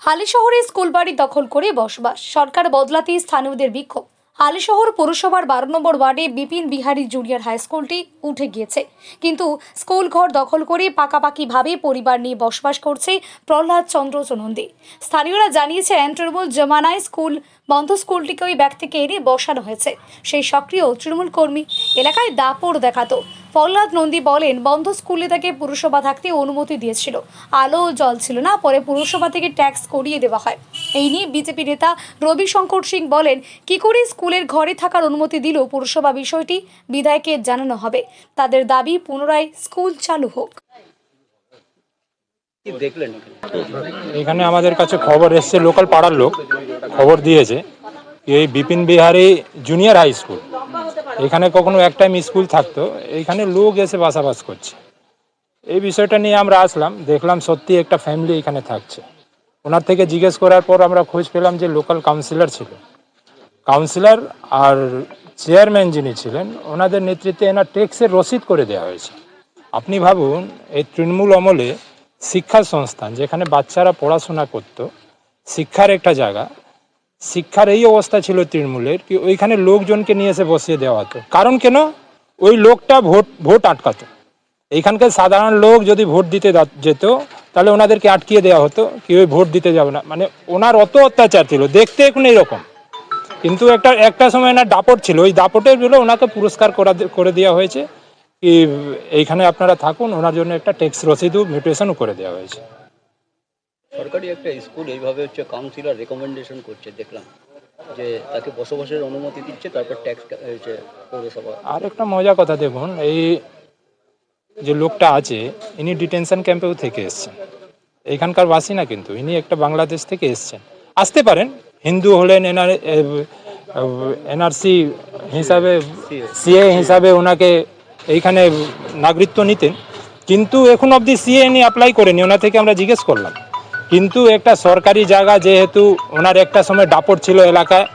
হালিশহরে school বাড়ি দখল করে বসবাস, সরকার বদলাতেই স্থানীয়দের বিক্ষোভ। হালিশহর পৌরসভার 12 নম্বর ওয়ার্ডে বিপিন বিহারী জুনিয়র হাই স্কুলটি উঠে গিয়েছে, কিন্তু স্কুল ঘর দখল করে পাকাপাকিভাবে পরিবার নিয়ে বসবাস করছে প্রহ্লাদ চন্দ্র নন্দী। স্থানীয়রা জানিয়েছেন, তৃণমূল জমানায় স্কুলটিকে ওই ব্যক্তিকে এনে বসানো হয়েছে। সেই সক্রিয় তৃণমূল কর্মী এলাকায় দাপট দেখাতো। প্রহ্লাদ নন্দী বলেন, বন্ধ স্কুলে থেকে পুরসভা থাকতে অনুমতি দিয়েছিল, আলো ও জল ছিল না, পরে পুরসভা থেকে ট্যাক্স করিয়ে দেওয়া হয়। এই নিয়ে বিজেপি নেতা রবি শঙ্কর সিং বলেন, কি করে স্কুলের ঘরে থাকার অনুমতি দিল পুরসভা, বিষয়টি বিধায়ককে জানানো হবে। তাদের দাবি পুনরায় স্কুল চালু হোক। এখানে আমাদের কাছে খবর এসছে, লোকাল পাড়ার লোক খবর দিয়েছে, এই Bipin Bihari junior high school, এখানে কখনো এক টাইম স্কুল থাকতো, এখানে লোক এসে বাসাবাস করছে। এই বিষয়টা নিয়ে আমরা আসলাম, দেখলাম সত্যি একটা ফ্যামিলি এখানে থাকছে। ওনার থেকে জিজ্ঞেস করার পর আমরা খোঁজ পেলাম যে লোকাল কাউন্সিলর ছিল, কাউন্সিলর আর চেয়ারম্যান যিনি ছিলেন, ওনাদের নেতৃত্বে এনার ট্যাক্সের রসিদ করে দেওয়া হয়েছে। আপনি ভাবুন, এই তৃণমূল আমলে শিক্ষা সংস্থান, যেখানে বাচ্চারা পড়াশোনা করত, শিক্ষার একটা জায়গা, শিক্ষার এই অবস্থা ছিল তৃণমূলের, কি ওইখানে লোকজনকে নিয়ে এসে বসিয়ে দেওয়া হতো। কারণ কেন? ওই লোকটা ভোট আটকাতো। এইখানকার সাধারণ লোক যদি ভোট দিতে যেত, তাহলে ওনাদেরকে আটকিয়ে দেওয়া হতো, কি ওই ভোট দিতে যাবে না। মানে ওনার অত অত্যাচার ছিল, দেখতে এখন এইরকম। কিন্তু একটা সময় এনার দাপট ছিল, ওই দাপটের জন্য ওনাকে পুরস্কার করে দেওয়া হয়েছে, কি এইখানে আপনারা থাকুন, ওনার জন্য একটা ট্যাক্স রসিদও মিউটেশনও করে দেওয়া হয়েছে। সরকারি একটা স্কুল এইভাবে কাউন্সিলর রেকমেন্ডেশন করছে, দেখলাম যে তাকে বসবাসের অনুমতি দিচ্ছে, তারপর ট্যাক্স পৌরসভা। আর একটা মজার কথা দেখুন, এই যে লোকটা আছে, ইনি ডিটেনশন ক্যাম্পেও থেকে এসছেন, এইখানকার বাসী না, কিন্তু ইনি একটা বাংলাদেশ থেকে এসছেন। আসতে পারেন, হিন্দু হলেন, এনআরসি হিসাবে, সিএ হিসাবে ওনাকে এইখানে নাগরিকত্ব নিতেন, কিন্তু এখন অবধি সিএ ইনি অ্যাপ্লাই করেনি। ওনা থেকে আমরা জিজ্ঞেস করলাম, কিন্তু একটা সরকারি জায়গা, যেহেতু ওনার একটা সময় দাপট ছিল এলাকায়,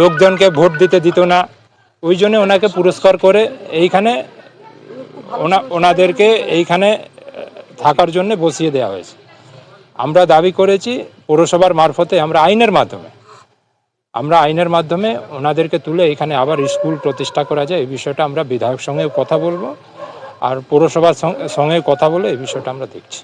লোকজনকে ভোট দিতে দিত না, ওই জন্য ওনাকে পুরস্কার করে এইখানে ওনাদেরকে এইখানে থাকার জন্য বসিয়ে দেওয়া হয়েছে। আমরা দাবি করেছি পৌরসভার মারফতে, আমরা আইনের মাধ্যমে ওনাদেরকে তুলে এখানে আবার স্কুল প্রতিষ্ঠা করা যায়, এই বিষয়টা আমরা বিধায়ক সঙ্গে কথা বলবো, আর পৌরসভার সঙ্গে কথা বলে এই বিষয়টা আমরা দেখছি।